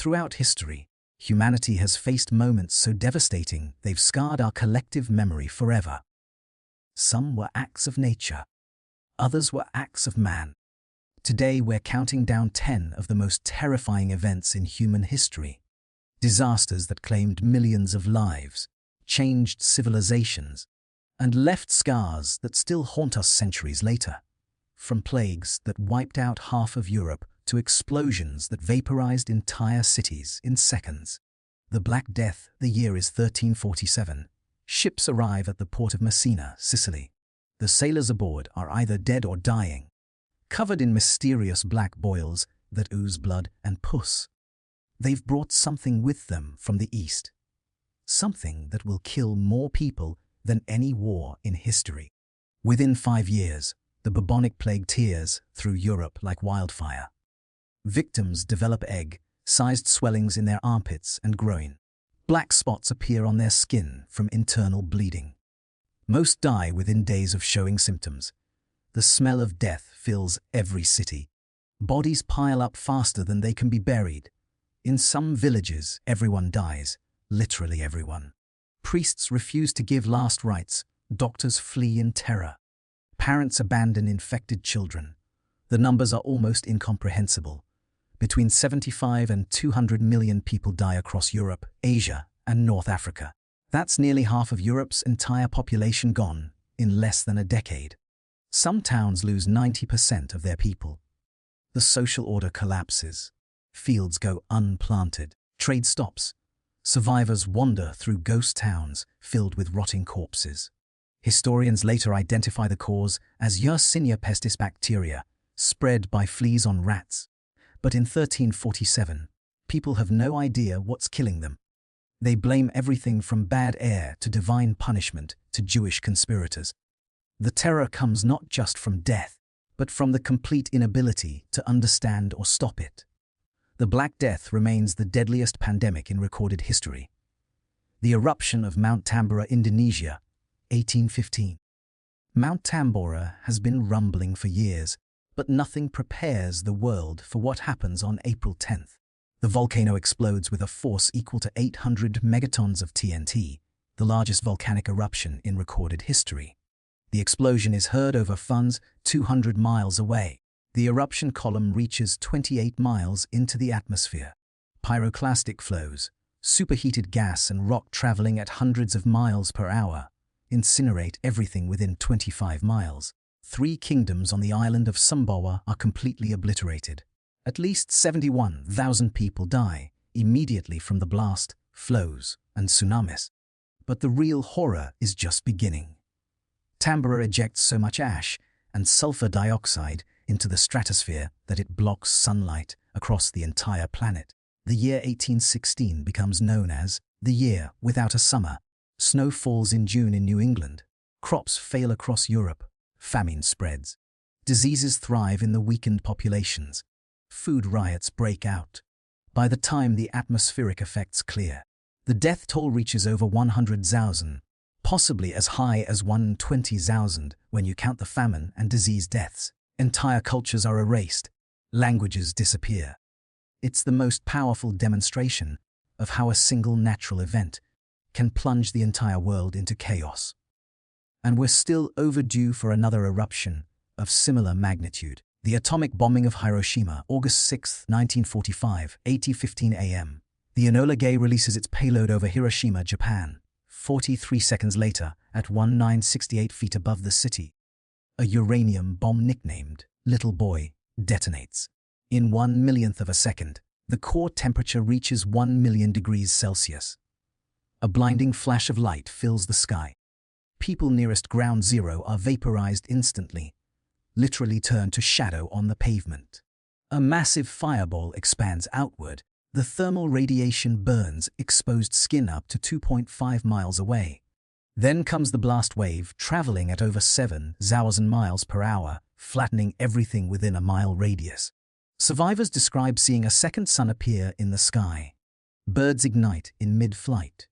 Throughout history, humanity has faced moments so devastating they've scarred our collective memory forever. Some were acts of nature. Others were acts of man. Today we're counting down 10 of the most terrifying events in human history. Disasters that claimed millions of lives, changed civilizations, and left scars that still haunt us centuries later. From plagues that wiped out half of Europe to explosions that vaporized entire cities in seconds. The Black Death. The year is 1347. Ships arrive at the port of Messina, Sicily. The sailors aboard are either dead or dying, covered in mysterious black boils that ooze blood and pus. They've brought something with them from the east, something that will kill more people than any war in history. Within 5 years, the bubonic plague tears through Europe like wildfire. Victims develop egg-sized swellings in their armpits and groin. Black spots appear on their skin from internal bleeding. Most die within days of showing symptoms. The smell of death fills every city. Bodies pile up faster than they can be buried. In some villages, everyone dies, literally everyone. Priests refuse to give last rites. Doctors flee in terror. Parents abandon infected children. The numbers are almost incomprehensible. Between 75 and 200 million people die across Europe, Asia, and North Africa. That's nearly half of Europe's entire population gone in less than a decade. Some towns lose 90% of their people. The social order collapses. Fields go unplanted. Trade stops. Survivors wander through ghost towns filled with rotting corpses. Historians later identify the cause as Yersinia pestis bacteria, spread by fleas on rats. But in 1347, people have no idea what's killing them. They blame everything from bad air to divine punishment to Jewish conspirators. The terror comes not just from death, but from the complete inability to understand or stop it. The Black Death remains the deadliest pandemic in recorded history. The eruption of Mount Tambora, Indonesia, 1815. Mount Tambora has been rumbling for years, but nothing prepares the world for what happens on April 10th. The volcano explodes with a force equal to 800 megatons of TNT, the largest volcanic eruption in recorded history. The explosion is heard over funds 200 miles away. The eruption column reaches 28 miles into the atmosphere. Pyroclastic flows, superheated gas and rock traveling at hundreds of miles per hour, incinerate everything within 25 miles. 3 kingdoms on the island of Sumbawa are completely obliterated. At least 71,000 people die immediately from the blast, flows, and tsunamis. But the real horror is just beginning. Tambora ejects so much ash and sulfur dioxide into the stratosphere that it blocks sunlight across the entire planet. The year 1816 becomes known as the year without a summer. Snow falls in June in New England. Crops fail across Europe. Famine spreads. Diseases thrive in the weakened populations. Food riots break out. By the time the atmospheric effects clear, the death toll reaches over 100,000, possibly as high as 120,000 when you count the famine and disease deaths. Entire cultures are erased. Languages disappear. It's the most powerful demonstration of how a single natural event can plunge the entire world into chaos. And we're still overdue for another eruption of similar magnitude. The atomic bombing of Hiroshima, August 6, 1945, 8:15 a.m. The Enola Gay releases its payload over Hiroshima, Japan, 43 seconds later at 1968 feet above the city. A uranium bomb nicknamed Little Boy detonates. In 1/millionth of a second, the core temperature reaches 1 million degrees Celsius. A blinding flash of light fills the sky. People nearest ground zero are vaporized instantly, literally turned to shadow on the pavement. A massive fireball expands outward. The thermal radiation burns exposed skin up to 2.5 miles away. Then comes the blast wave, traveling at over 7,000 miles per hour, flattening everything within a mile radius. Survivors describe seeing a second sun appear in the sky. Birds ignite in mid-flight.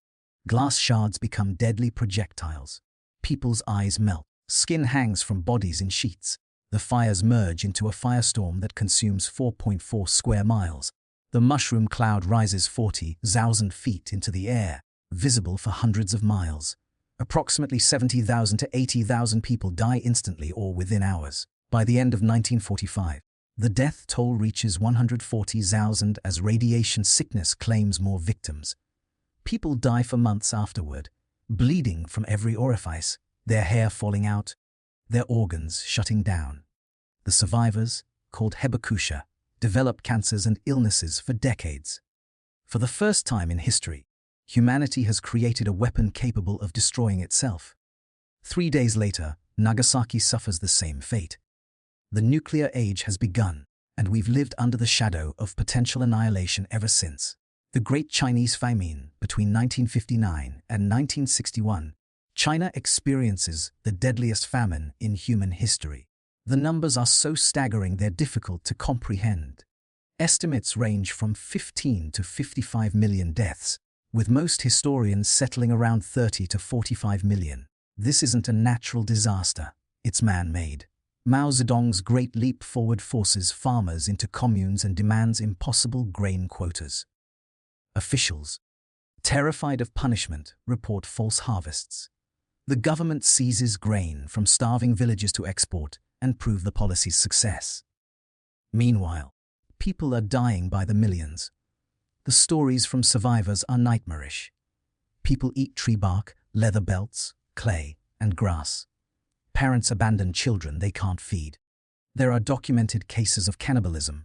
Glass shards become deadly projectiles. People's eyes melt. Skin hangs from bodies in sheets. The fires merge into a firestorm that consumes 4.4 square miles. The mushroom cloud rises 40,000 feet into the air, visible for hundreds of miles. Approximately 70,000 to 80,000 people die instantly or within hours. By the end of 1945, the death toll reaches 140,000 as radiation sickness claims more victims. People die for months afterward, bleeding from every orifice, their hair falling out, their organs shutting down. The survivors, called hibakusha, develop cancers and illnesses for decades. For the first time in history, humanity has created a weapon capable of destroying itself. 3 days later, Nagasaki suffers the same fate. The nuclear age has begun, and we've lived under the shadow of potential annihilation ever since. The Great Chinese Famine between 1959 and 1961, China experiences the deadliest famine in human history. The numbers are so staggering they're difficult to comprehend. Estimates range from 15 to 55 million deaths, with most historians settling around 30 to 45 million. This isn't a natural disaster, it's man-made. Mao Zedong's Great Leap Forward forces farmers into communes and demands impossible grain quotas. Officials, terrified of punishment, report false harvests. The government seizes grain from starving villages to export and prove the policy's success. Meanwhile, people are dying by the millions. The stories from survivors are nightmarish. People eat tree bark, leather belts, clay, and grass. Parents abandon children they can't feed. There are documented cases of cannibalism.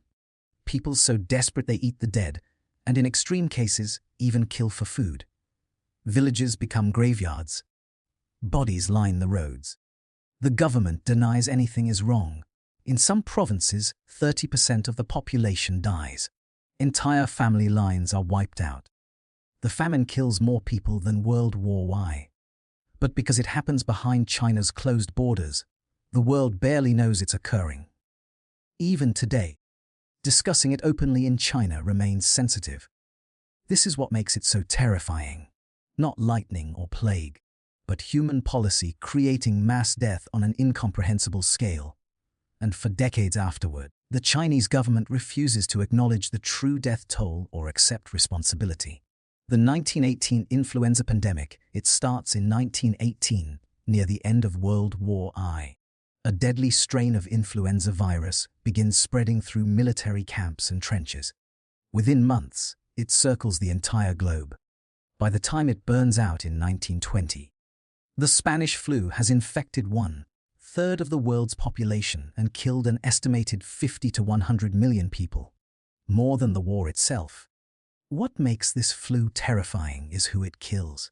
People so desperate they eat the dead, and in extreme cases, even kill for food. Villages become graveyards. Bodies line the roads. The government denies anything is wrong. In some provinces, 30% of the population dies. Entire family lines are wiped out. The famine kills more people than World War I. But because it happens behind China's closed borders, the world barely knows it's occurring. Even today, discussing it openly in China remains sensitive. This is what makes it so terrifying. Not lightning or plague, but human policy creating mass death on an incomprehensible scale. And for decades afterward, the Chinese government refuses to acknowledge the true death toll or accept responsibility. The 1918 influenza pandemic, it starts in 1918, near the end of World War I. A deadly strain of influenza virus begins spreading through military camps and trenches. Within months, it circles the entire globe. By the time it burns out in 1920, the Spanish flu has infected 1/3 of the world's population and killed an estimated 50 to 100 million people, more than the war itself. What makes this flu terrifying is who it kills.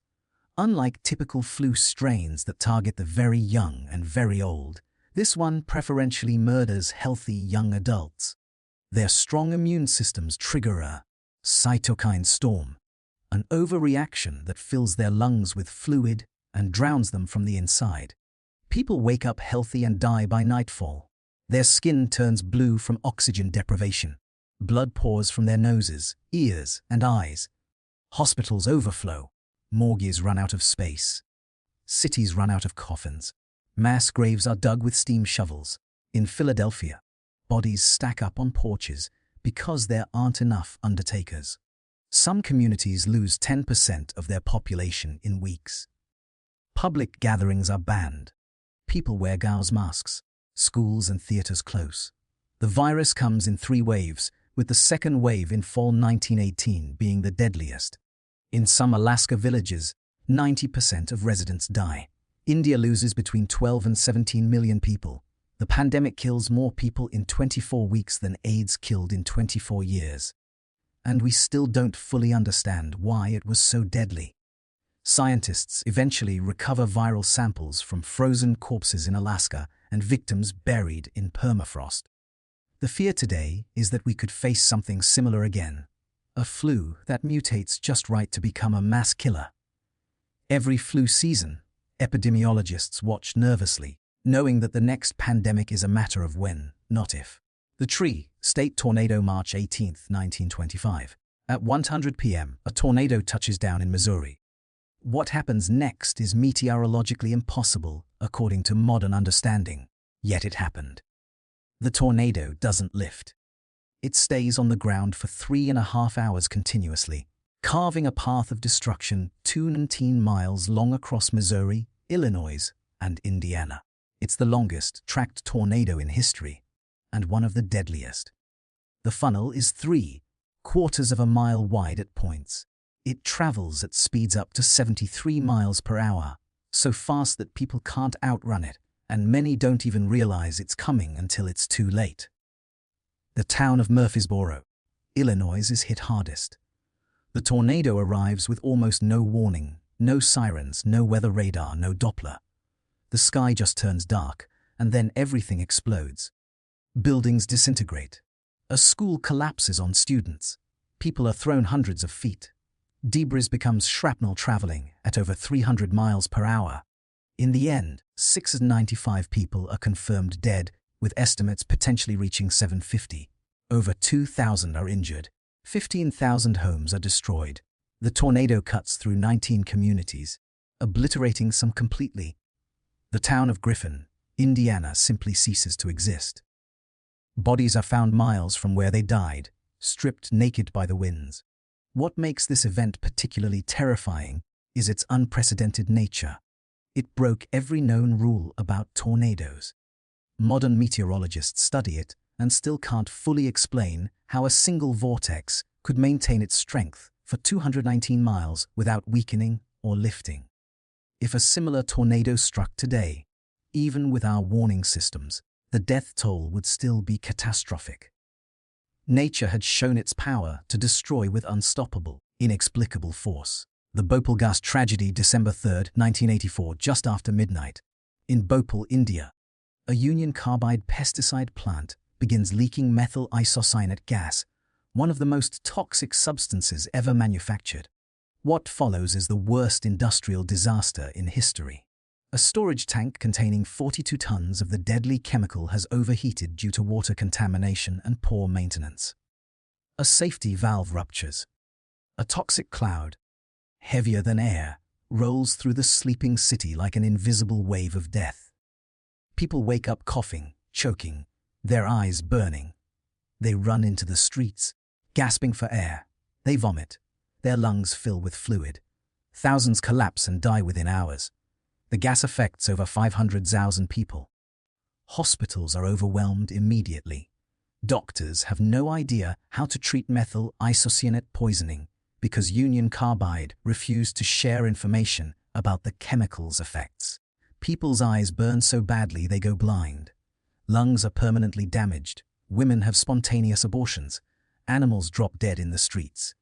Unlike typical flu strains that target the very young and very old, this one preferentially murders healthy young adults. Their strong immune systems trigger a cytokine storm, an overreaction that fills their lungs with fluid and drowns them from the inside. People wake up healthy and die by nightfall. Their skin turns blue from oxygen deprivation. Blood pours from their noses, ears, and eyes. Hospitals overflow. Morgues run out of space. Cities run out of coffins. Mass graves are dug with steam shovels. In Philadelphia, bodies stack up on porches because there aren't enough undertakers. Some communities lose 10% of their population in weeks. Public gatherings are banned. People wear gauze masks. Schools and theaters close. The virus comes in 3 waves, with the second wave in fall 1918 being the deadliest. In some Alaska villages, 90% of residents die. India loses between 12 and 17 million people. The pandemic kills more people in 24 weeks than AIDS killed in 24 years. And we still don't fully understand why it was so deadly. Scientists eventually recover viral samples from frozen corpses in Alaska and victims buried in permafrost. The fear today is that we could face something similar again, a flu that mutates just right to become a mass killer. Every flu season, epidemiologists watch nervously, knowing that the next pandemic is a matter of when, not if. The Tree State Tornado, March 18, 1925. At 1:00 p.m., a tornado touches down in Missouri. What happens next is meteorologically impossible, according to modern understanding, yet it happened. The tornado doesn't lift. It stays on the ground for 3.5 hours continuously, carving a path of destruction 219 miles long across Missouri, Illinois, and Indiana. It's the longest tracked tornado in history, and one of the deadliest. The funnel is 3/4 of a mile wide at points. It travels at speeds up to 73 miles per hour, so fast that people can't outrun it, and many don't even realize it's coming until it's too late. The town of Murfreesboro, Illinois, is hit hardest. The tornado arrives with almost no warning, no sirens, no weather radar, no Doppler. The sky just turns dark, and then everything explodes. Buildings disintegrate. A school collapses on students. People are thrown hundreds of feet. Debris becomes shrapnel traveling at over 300 miles per hour. In the end, 695 people are confirmed dead, with estimates potentially reaching 750. Over 2,000 are injured. 15,000 homes are destroyed. The tornado cuts through 19 communities, obliterating some completely. The town of Griffin, Indiana, simply ceases to exist. Bodies are found miles from where they died, stripped naked by the winds. What makes this event particularly terrifying is its unprecedented nature. It broke every known rule about tornadoes. Modern meteorologists study it and still can't fully explain how a single vortex could maintain its strength for 219 miles without weakening or lifting. If a similar tornado struck today, even with our warning systems, the death toll would still be catastrophic. Nature had shown its power to destroy with unstoppable, inexplicable force. The Bhopal gas tragedy, December 3, 1984, just after midnight. In Bhopal, India, a Union Carbide pesticide plant begins leaking methyl isocyanate gas, one of the most toxic substances ever manufactured. What follows is the worst industrial disaster in history. A storage tank containing 42 tons of the deadly chemical has overheated due to water contamination and poor maintenance. A safety valve ruptures. A toxic cloud, heavier than air, rolls through the sleeping city like an invisible wave of death. People wake up coughing, choking, their eyes burning. They run into the streets, gasping for air. They vomit. Their lungs fill with fluid. Thousands collapse and die within hours. The gas affects over 500,000 people. Hospitals are overwhelmed immediately. Doctors have no idea how to treat methyl isocyanate poisoning because Union Carbide refused to share information about the chemical's effects. People's eyes burn so badly they go blind. Lungs are permanently damaged. Women have spontaneous abortions. Animals drop dead in the streets.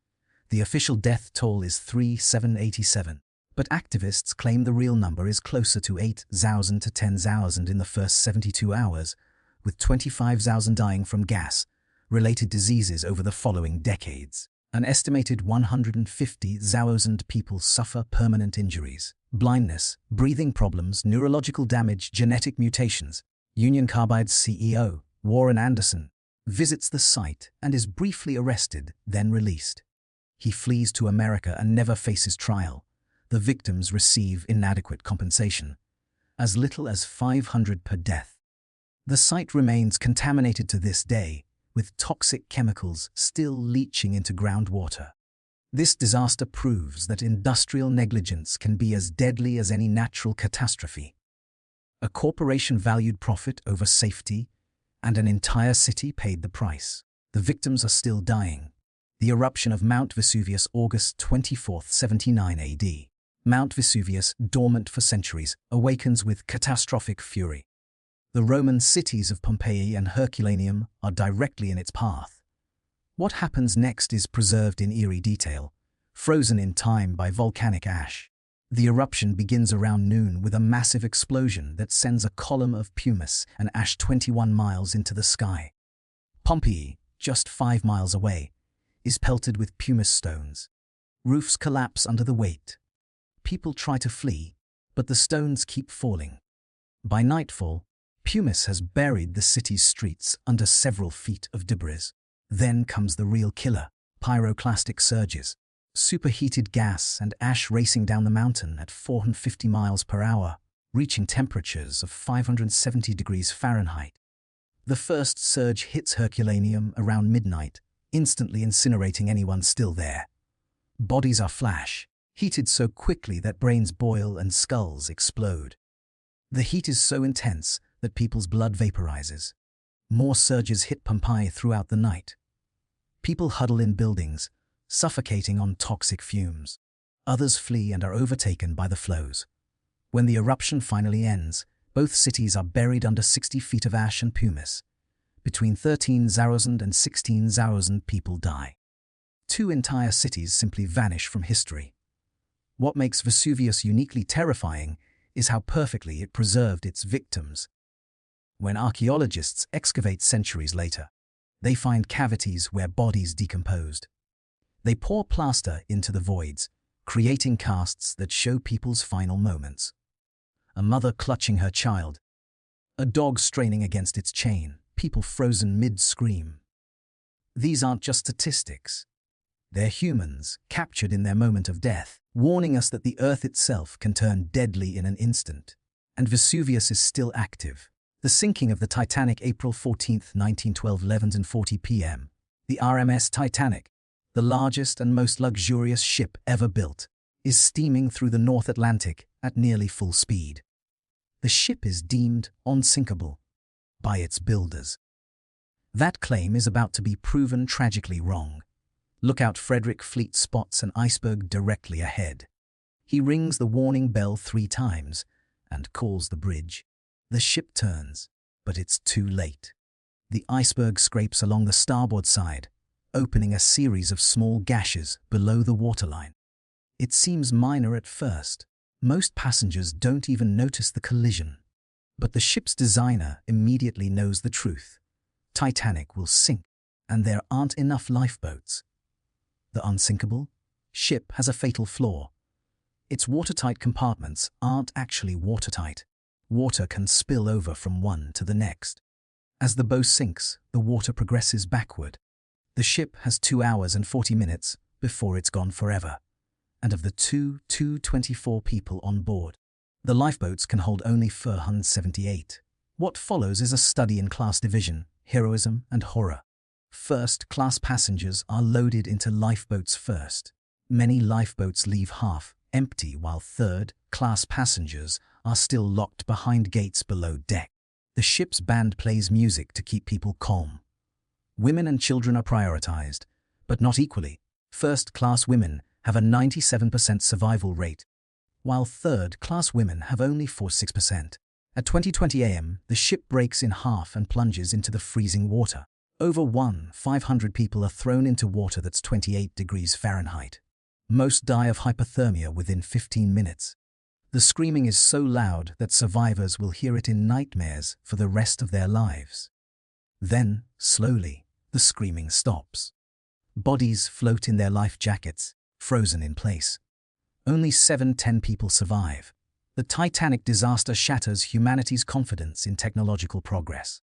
The official death toll is 3,787. But activists claim the real number is closer to 8,000 to 10,000 in the first 72 hours, with 25,000 dying from gas-related diseases over the following decades. An estimated 150,000 people suffer permanent injuries, blindness, breathing problems, neurological damage, genetic mutations. Union Carbide's CEO, Warren Anderson, visits the site and is briefly arrested, then released. He flees to America and never faces trial. The victims receive inadequate compensation, as little as $500 per death. The site remains contaminated to this day, with toxic chemicals still leaching into groundwater. This disaster proves that industrial negligence can be as deadly as any natural catastrophe. A corporation valued profit over safety, and an entire city paid the price. The victims are still dying. The eruption of Mount Vesuvius, August 24, 79 AD. Mount Vesuvius, dormant for centuries, awakens with catastrophic fury. The Roman cities of Pompeii and Herculaneum are directly in its path. What happens next is preserved in eerie detail, frozen in time by volcanic ash. The eruption begins around noon with a massive explosion that sends a column of pumice and ash 21 miles into the sky. Pompeii, just 5 miles away, is pelted with pumice stones. Roofs collapse under the weight. People try to flee, but the stones keep falling. By nightfall, pumice has buried the city's streets under several feet of debris. Then comes the real killer, pyroclastic surges. Superheated gas and ash racing down the mountain at 450 miles per hour, reaching temperatures of 570 degrees Fahrenheit. The first surge hits Herculaneum around midnight, instantly incinerating anyone still there. Bodies are flash, heated so quickly that brains boil and skulls explode. The heat is so intense that people's blood vaporizes. More surges hit Pompeii throughout the night. People huddle in buildings, suffocating on toxic fumes. Others flee and are overtaken by the flows. When the eruption finally ends, both cities are buried under 60 feet of ash and pumice. Between 13,000 and 16,000 people die. 2 entire cities simply vanish from history. What makes Vesuvius uniquely terrifying is how perfectly it preserved its victims. When archaeologists excavate centuries later, they find cavities where bodies decomposed. They pour plaster into the voids, creating casts that show people's final moments. A mother clutching her child, a dog straining against its chain, people frozen mid-scream. These aren't just statistics. They're humans, captured in their moment of death, warning us that the Earth itself can turn deadly in an instant. And Vesuvius is still active. The sinking of the Titanic, April 14, 1912, 11:40 p.m. The RMS Titanic, the largest and most luxurious ship ever built, is steaming through the North Atlantic at nearly full speed. The ship is deemed unsinkable by its builders. That claim is about to be proven tragically wrong. Lookout Frederick Fleet spots an iceberg directly ahead. He rings the warning bell 3 times and calls the bridge. The ship turns, but it's too late. The iceberg scrapes along the starboard side, opening a series of small gashes below the waterline. It seems minor at first. Most passengers don't even notice the collision. But the ship's designer immediately knows the truth. Titanic will sink, and there aren't enough lifeboats. The unsinkable ship has a fatal flaw. Its watertight compartments aren't actually watertight. Water can spill over from one to the next. As the boat sinks, the water progresses backward. The ship has 2 hours and 40 minutes before it's gone forever. And of the 224 people on board, the lifeboats can hold only 478. What follows is a study in class division, heroism, and horror. First-class passengers are loaded into lifeboats first. Many lifeboats leave half empty, while third-class passengers are still locked behind gates below deck. The ship's band plays music to keep people calm. Women and children are prioritized, but not equally. First-class women have a 97% survival rate, while third-class women have only 46%. At 20:20 a.m., the ship breaks in half and plunges into the freezing water. Over 1,500 people are thrown into water that's 28 degrees Fahrenheit. Most die of hypothermia within 15 minutes. The screaming is so loud that survivors will hear it in nightmares for the rest of their lives. Then, slowly, the screaming stops. Bodies float in their life jackets, frozen in place. Only 7-10 people survive. The Titanic disaster shatters humanity's confidence in technological progress.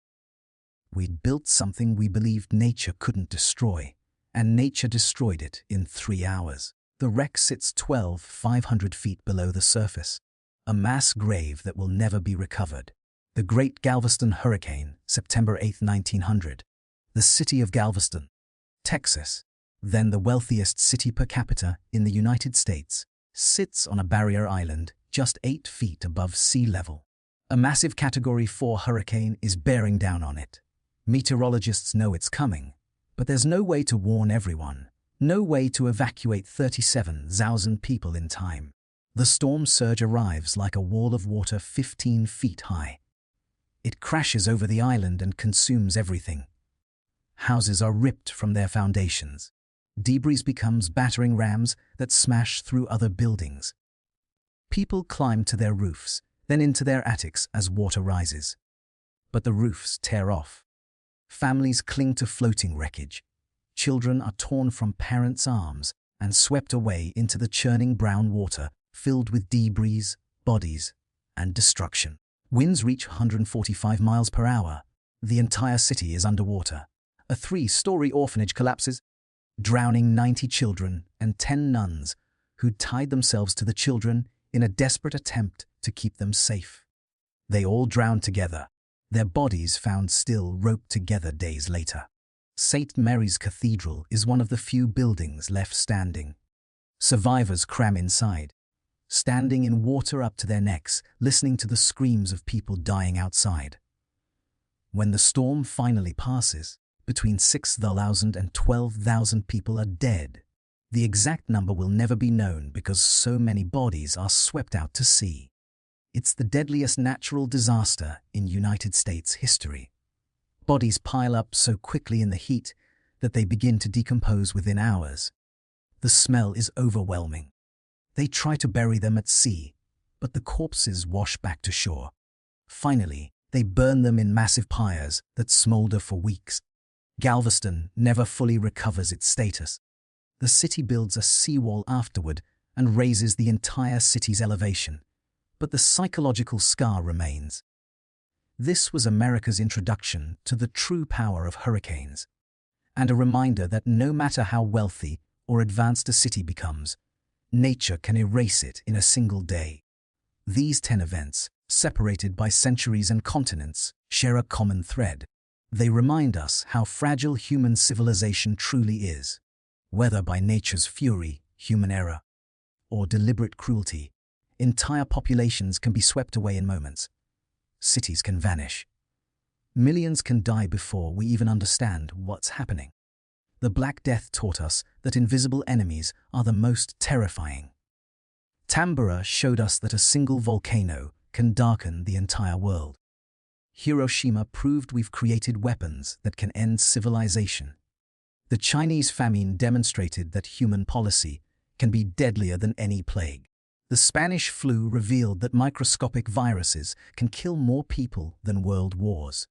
We'd built something we believed nature couldn't destroy, and nature destroyed it in 3 hours. The wreck sits 12,500 feet below the surface, a mass grave that will never be recovered. The Great Galveston Hurricane, September 8, 1900. The city of Galveston, Texas, then the wealthiest city per capita in the United States, sits on a barrier island just 8 feet above sea level. A massive Category 4 hurricane is bearing down on it. Meteorologists know it's coming, but there's no way to warn everyone. No way to evacuate 37,000 people in time. The storm surge arrives like a wall of water 15 feet high. It crashes over the island and consumes everything. Houses are ripped from their foundations. Debris becomes battering rams that smash through other buildings. People climb to their roofs, then into their attics as water rises. But the roofs tear off. Families cling to floating wreckage. Children are torn from parents' arms and swept away into the churning brown water filled with debris, bodies, and destruction. Winds reach 145 miles per hour. The entire city is underwater. A 3-story orphanage collapses, drowning 90 children and 10 nuns who'd tied themselves to the children in a desperate attempt to keep them safe. They all drowned together. their bodies found still roped together days later. St. Mary's Cathedral is one of the few buildings left standing. Survivors cram inside, standing in water up to their necks, listening to the screams of people dying outside. When the storm finally passes, between 6,000 and 12,000 people are dead. The exact number will never be known because so many bodies are swept out to sea. It's the deadliest natural disaster in United States history. Bodies pile up so quickly in the heat that they begin to decompose within hours. The smell is overwhelming. They try to bury them at sea, but the corpses wash back to shore. Finally, they burn them in massive pyres that smolder for weeks. Galveston never fully recovers its status. The city builds a seawall afterward and raises the entire city's elevation, but the psychological scar remains. This was America's introduction to the true power of hurricanes, and a reminder that no matter how wealthy or advanced a city becomes, nature can erase it in a single day. These 10 events, separated by centuries and continents, share a common thread. They remind us how fragile human civilization truly is. Whether by nature's fury, human error, or deliberate cruelty, entire populations can be swept away in moments. Cities can vanish. Millions can die before we even understand what's happening. The Black Death taught us that invisible enemies are the most terrifying. Tambora showed us that a single volcano can darken the entire world. Hiroshima proved we've created weapons that can end civilization. The Chinese famine demonstrated that human policy can be deadlier than any plague. The Spanish flu revealed that microscopic viruses can kill more people than world wars.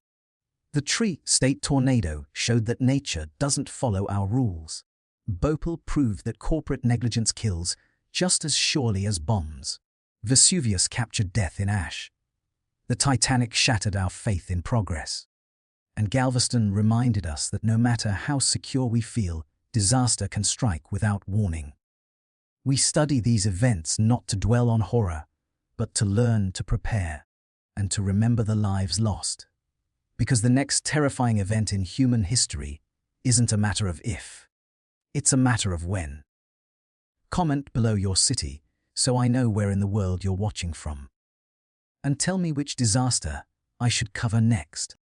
The Tri-State tornado showed that nature doesn't follow our rules. Bhopal proved that corporate negligence kills just as surely as bombs. Vesuvius captured death in ash. The Titanic shattered our faith in progress. And Galveston reminded us that no matter how secure we feel, disaster can strike without warning. We study these events not to dwell on horror, but to learn to prepare and to remember the lives lost. Because the next terrifying event in human history isn't a matter of if, it's a matter of when. Comment below your city so I know where in the world you're watching from. And tell me which disaster I should cover next.